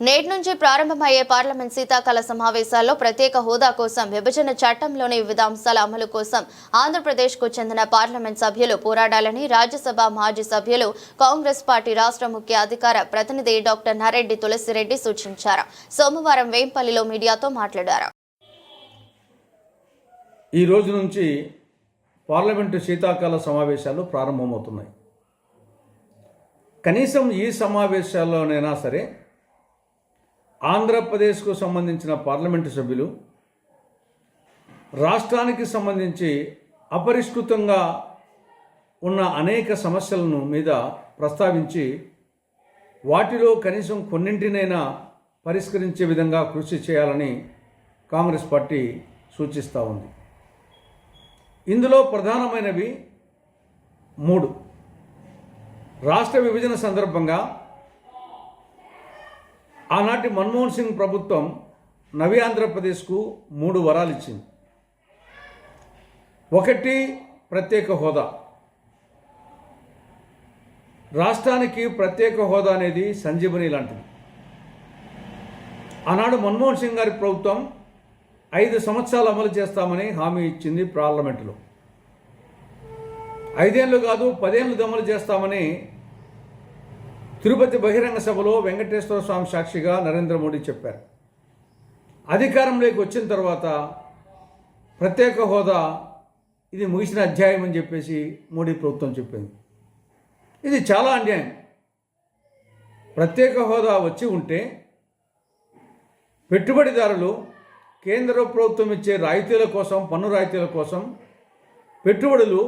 నేటి నుంచి ప్రారంభమయ్యే పార్లమెంట్ శీతాకాల సమావేశాల్లో ప్రత్యేక హోదా కోసం విభజన చట్టంలోని వివిధ అంశాల అమలు కోసం ఆంధ్రప్రదేశ్కు చెందిన పార్లమెంట్ సభ్యులు పోరాడాలని రాజ్యసభ మాజీ సభ్యులు కాంగ్రెస్ పార్టీ రాష్ట్ర ముఖ్య అధికార ప్రతినిధి డాక్టర్ నరెడ్డి తులసిరెడ్డి సూచించారు. సోమవారం వేంపల్లిలో మీడియాతో మాట్లాడారు. ఈ రోజు నుంచి పార్లమెంటు శీతాకాల సమావేశాలు ప్రారంభమవుతున్నాయి. కనీసం ఈ సమావేశాల్లోనైనా సరే ఆంధ్రప్రదేశ్కు సంబంధించిన పార్లమెంటు సభ్యులు రాష్ట్రానికి సంబంధించి అపరిష్కృతంగా ఉన్న అనేక సమస్యలను మీద ప్రస్తావించి వాటిలో కనీసం కొన్నింటినైనా పరిష్కరించే విధంగా కృషి చేయాలని కాంగ్రెస్ పార్టీ సూచిస్తూ ఉంది. ఇందులో ప్రధానమైనవి 3. రాష్ట్ర విభజన సందర్భంగా ఆనాటి మన్మోహన్ సింగ్ ప్రభుత్వం నవి ఆంధ్రప్రదేశ్కు 3 వరాలు ఇచ్చింది. 1 ప్రత్యేక హోదా. రాష్ట్రానికి ప్రత్యేక హోదా అనేది సంజీవని లాంటిది. ఆనాడు మన్మోహన్ సింగ్ గారి ప్రభుత్వం 5 సంవత్సరాలు అమలు చేస్తామని హామీ ఇచ్చింది పార్లమెంటులో. 5 ఏళ్ళు కాదు 10 ఏళ్ళు అమలు చేస్తామని తిరుపతి బహిరంగ సభలో వెంకటేశ్వర స్వామి సాక్షిగా నరేంద్ర మోడీ చెప్పారు. అధికారంలోకి వచ్చిన తర్వాత ప్రత్యేక హోదా ఇది ముగిసిన అధ్యాయం అని చెప్పేసి మోడీ ప్రభుత్వం చెప్పింది. ఇది చాలా అన్యాయం. ప్రత్యేక హోదా వచ్చి ఉంటే పెట్టుబడిదారులు కేంద్ర ప్రభుత్వం ఇచ్చే రాయితీల కోసం, పన్ను రాయితీల కోసం పెట్టుబడులు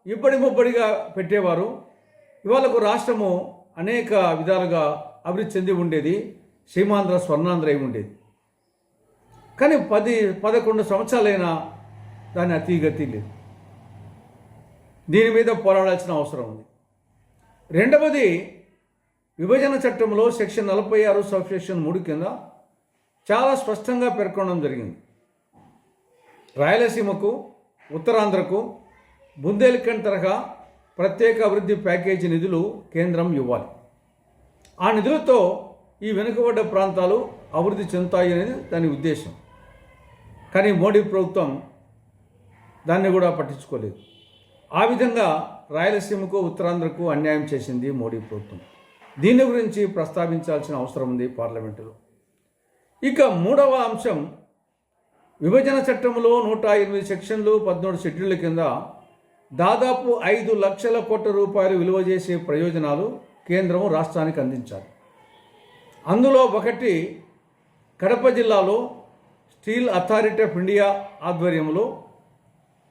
ఇబ్బడి ముబ్బడిగా పెట్టేవారు. ఇవాళకు రాష్ట్రము అనేక విధాలుగా అభివృద్ధి చెంది ఉండేది. సీమాంధ్ర స్వర్ణాంధ్ర అయి ఉండేది. కానీ 10-11 సంవత్సరాలైనా దాని అతిగతి లేదు. దీని మీద పోరాడాల్సిన అవసరం ఉంది. 2వది, విభజన చట్టంలో సెక్షన్ 46 సబ్సెక్షన్ 3 కింద చాలా స్పష్టంగా పేర్కొనడం జరిగింది. రాయలసీమకు, ఉత్తరాంధ్రకు బుందేల్ఖండ్ తరహా ప్రత్యేక అభివృద్ధి ప్యాకేజీ నిధులు కేంద్రం ఇవ్వాలి. ఆ నిధులతో ఈ వెనుకబడ్డ ప్రాంతాలు అభివృద్ధి చెందుతాయి అనేది దాని ఉద్దేశం. కానీ మోడీ ప్రభుత్వం దాన్ని కూడా పట్టించుకోలేదు. ఆ విధంగా రాయలసీమకు, ఉత్తరాంధ్రకు అన్యాయం చేసింది మోడీ ప్రభుత్వం. దీని గురించి ప్రస్తావించాల్సిన అవసరం ఉంది పార్లమెంటులో. ఇక 3వ అంశం, విభజన చట్టంలో 108 సెక్షన్లు, 14 షెడ్యూళ్ల కింద దాదాపు 5 లక్షల కోట్ల రూపాయలు విలువ చేసే ప్రయోజనాలు కేంద్రం రాష్ట్రానికి అందించాలి. అందులో 1, కడప జిల్లాలో స్టీల్ అథారిటీ ఆఫ్ ఇండియా ఆధ్వర్యంలో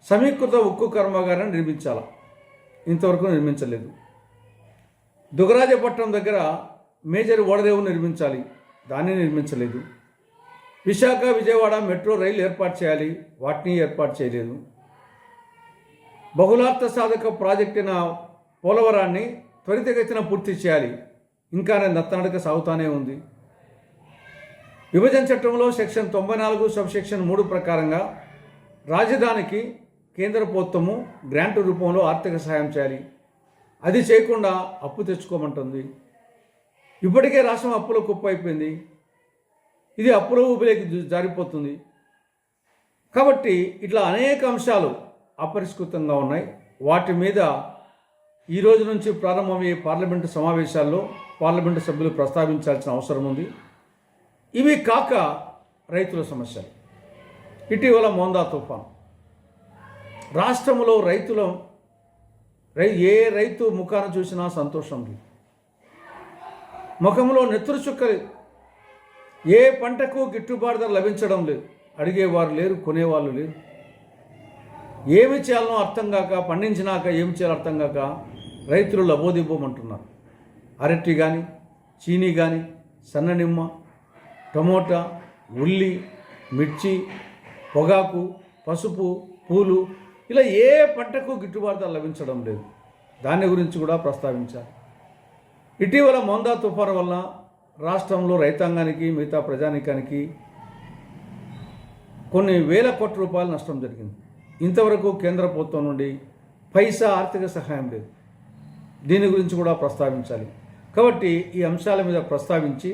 సమీకృత ఉక్కు కర్మాగారాన్ని నిర్మించాలి. ఇంతవరకు నిర్మించలేదు. దుగరాజపట్నం దగ్గర మేజర్ ఓడరేవు నిర్మించాలి. దాన్ని నిర్మించలేదు. విశాఖ, విజయవాడ మెట్రో రైలు ఏర్పాటు చేయాలి. వాటిని ఏర్పాటు చేయలేదు. బహుళార్థ సాధక ప్రాజెక్టున పోలవరాన్ని త్వరితగతిన పూర్తి చేయాలి. ఇంకా నత్తనడక సాగుతూనే ఉంది. విభజన చట్టంలో సెక్షన్ 94 సబ్సెక్షన్ 3 ప్రకారంగా రాజధానికి కేంద్ర ప్రభుత్వము గ్రాంట్ రూపంలో ఆర్థిక సహాయం చేయాలి. అది చేయకుండా అప్పు తెచ్చుకోమంటుంది. ఇప్పటికే రాష్ట్రం అప్పుల కుప్ప అయిపోయింది. ఇది అప్పుల ఊబిలోకి జారిపోతుంది. కాబట్టి ఇట్లా అనేక అంశాలు అపరిష్కృతంగా ఉన్నాయి. వాటి మీద ఈ రోజు నుంచి ప్రారంభమయ్యే పార్లమెంటు సమావేశాల్లో పార్లమెంటు సభ్యులు ప్రస్తావించాల్సిన అవసరం ఉంది. ఇవి కాక రైతుల సమస్యలు. ఇటీవల మోందా తుఫాను రాష్ట్రంలో ఏ రైతు ముఖాన చూసినా సంతోషం లేదు. ముఖంలో నెత్తురు చుక్కలు. ఏ పంటకు గిట్టుబాటు ధర లభించడం లేదు. అడిగేవారు లేరు, కొనేవాళ్ళు లేరు. ఏమి చేయాలనో అర్థం కాక, పండించినాక ఏమి చేయాలో అర్థం కాక రైతులు లబోదిబ్బోమంటున్నారు. అరటి కానీ, చీనీ కానీ, సన్ననిమ్మ, టమోటా, ఉల్లి, మిర్చి, పొగాకు, పసుపు, పూలు, ఇలా ఏ పంటకు గిట్టుబాటు లభించడం లేదు. దాని గురించి కూడా ప్రస్తావించాలి. ఇటీవల మోందా తుఫాను వల్ల రాష్ట్రంలో రైతాంగానికి, మిగతా ప్రజానీకానికి కొన్ని వేల కోట్ల రూపాయల నష్టం జరిగింది. ఇంతవరకు కేంద్ర ప్రభుత్వం నుండి పైసా ఆర్థిక సహాయం లేదు. దీని గురించి కూడా ప్రస్తావించాలి. కాబట్టి ఈ అంశాల మీద ప్రస్తావించి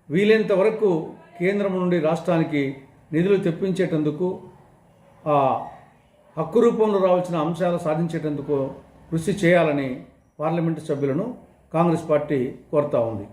వీలైనంత వరకు కేంద్రం నుండి రాష్ట్రానికి నిధులు తెప్పించేటందుకు ఆ హక్కు రూపంలో రావాల్సిన అంశాలు సాధించేటందుకు కృషి చేయాలని పార్లమెంటు సభ్యులను కాంగ్రెస్ పార్టీ కోరుతా ఉంది.